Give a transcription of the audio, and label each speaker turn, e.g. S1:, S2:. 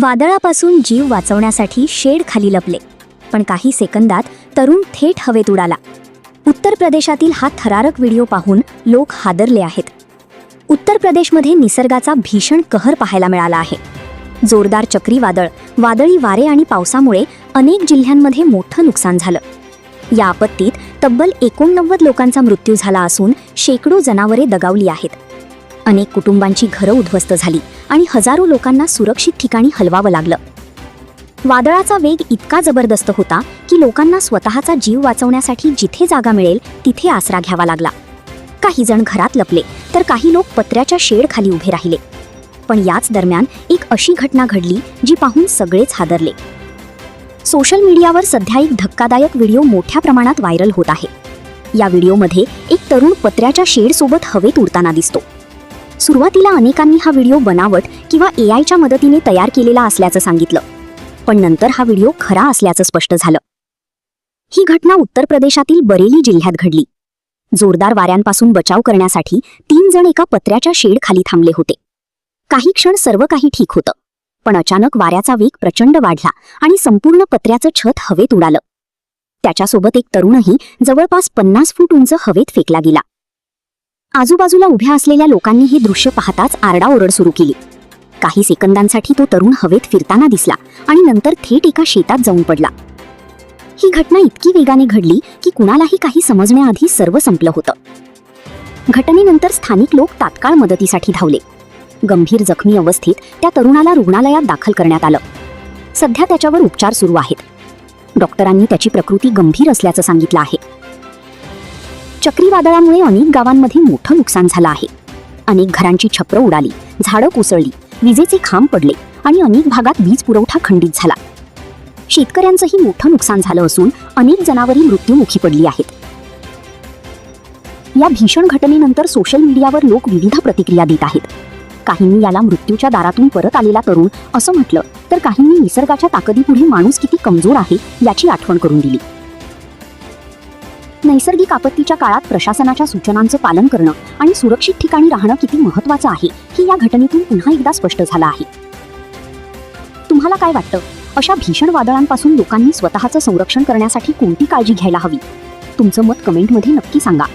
S1: वादळापासून जीव वाचवण्यासाठी शेड खाली लपले, पण काही सेकंदात तरुण थेट हवेत उडाला. उत्तर प्रदेशातील हा थरारक व्हिडिओ पाहून लोक हादरले आहेत. उत्तर प्रदेशमध्ये निसर्गाचा भीषण कहर पाहायला मिळाला आहे. जोरदार चक्रीवादळ, वादळी वारे आणि पावसामुळे अनेक जिल्ह्यांमध्ये मोठं नुकसान झालं. या आपत्तीत तब्बल 89 लोकांचा मृत्यू झाला असून शेकडो जनावरे दगावली आहेत. अनेक कुटुंबांची घरं उद्ध्वस्त झाली आणि हजारो लोकांना सुरक्षित ठिकाणी हलवावं लागलं. वादळाचा वेग इतका जबरदस्त होता की लोकांना स्वतःचा जीव वाचवण्यासाठी जिथे जागा मिळेल तिथे आसरा घ्यावा लागला. काही जण घरात लपले तर काही लोक पत्र्याच्या शेडखाली उभे राहिले. पण याच दरम्यान एक अशी घटना घडली जी पाहून सगळेच हादरले. सोशल मीडियावर सध्या एक धक्कादायक व्हिडिओ मोठ्या प्रमाणात व्हायरल होत आहे. या व्हिडिओमध्ये एक तरुण पत्र्याच्या शेडसोबत हवेत उडताना दिसतो. सुरुवातीला अनेकांनी हा व्हिडिओ बनावट किंवा AIच्या मदतीने तयार केलेला असल्याचं सांगितलं, पण नंतर हा व्हिडिओ खरा असल्याचं स्पष्ट झालं. ही घटना उत्तर प्रदेशातील बरेली जिल्ह्यात घडली. जोरदार वाऱ्यांपासून बचाव करण्यासाठी 3 जण एका पत्र्याच्या शेडखाली थांबले होते. काही क्षण सर्व काही ठीक होतं, पण अचानक वाऱ्याचा वेग प्रचंड वाढला आणि संपूर्ण पत्र्याचं छत हवेत उडालं. त्याच्यासोबत एक तरुणही जवळपास 50 फूट उंच हवेत फेकला गेला. आजूबाजूला उभ्या असलेल्या लोकांनी हे दृश्य पाहताच आरडाओरड सुरू केली. काही सेकंदांसाठी तो तरुण हवेत फिरताना दिसला आणि नंतर थेट एका शेतात जाऊन पडला. ही घटना इतकी वेगाने घडली की कुणालाही काही समजण्याआधी सर्व संपलं होतं. घटनेनंतर स्थानिक लोक तात्काळ मदतीसाठी धावले. गंभीर जखमी अवस्थेत त्या तरुणाला रुग्णालयात दाखल करण्यात आलं. सध्या त्याच्यावर उपचार सुरू आहेत. डॉक्टरांनी त्याची प्रकृती गंभीर असल्याचं सांगितलं आहे. चक्रीवादळामुळे अनेक गावांमध्ये मोठं नुकसान झालं आहे. अनेक घरांची छपरं उडाली, झाडं कोसळली, विजेचे खांब पडले आणि अनेक भागात वीज पुरवठा खंडित झाला. शेतकऱ्यांचंही मोठं नुकसान झालं असून अनेक जनावरे मृत्युमुखी पडली आहेत. या भीषण घटनेनंतर सोशल मीडियावर लोक विविध प्रतिक्रिया देत आहेत. काहींनी याला मृत्यूच्या दारातून परत आलेला तरुण असं म्हटलं, तर काहींनी निसर्गाच्या ताकदीपुढे माणूस किती कमजोर आहे याची आठवण करून दिली. नैसर्गिक आपत्तीच्या काळात प्रशासनाच्या सूचनांचं पालन करणं आणि सुरक्षित ठिकाणी राहणं किती महत्त्वाचं आहे हे या घटनेतून पुन्हा एकदा स्पष्ट झालं आहे. तुम्हाला काय वाटतं? अशा भीषण वादळांपासून लोकांनी स्वतःचं संरक्षण करण्यासाठी कोणती काळजी घ्यायला हवी? तुमचं मत कमेंटमध्ये नक्की सांगा.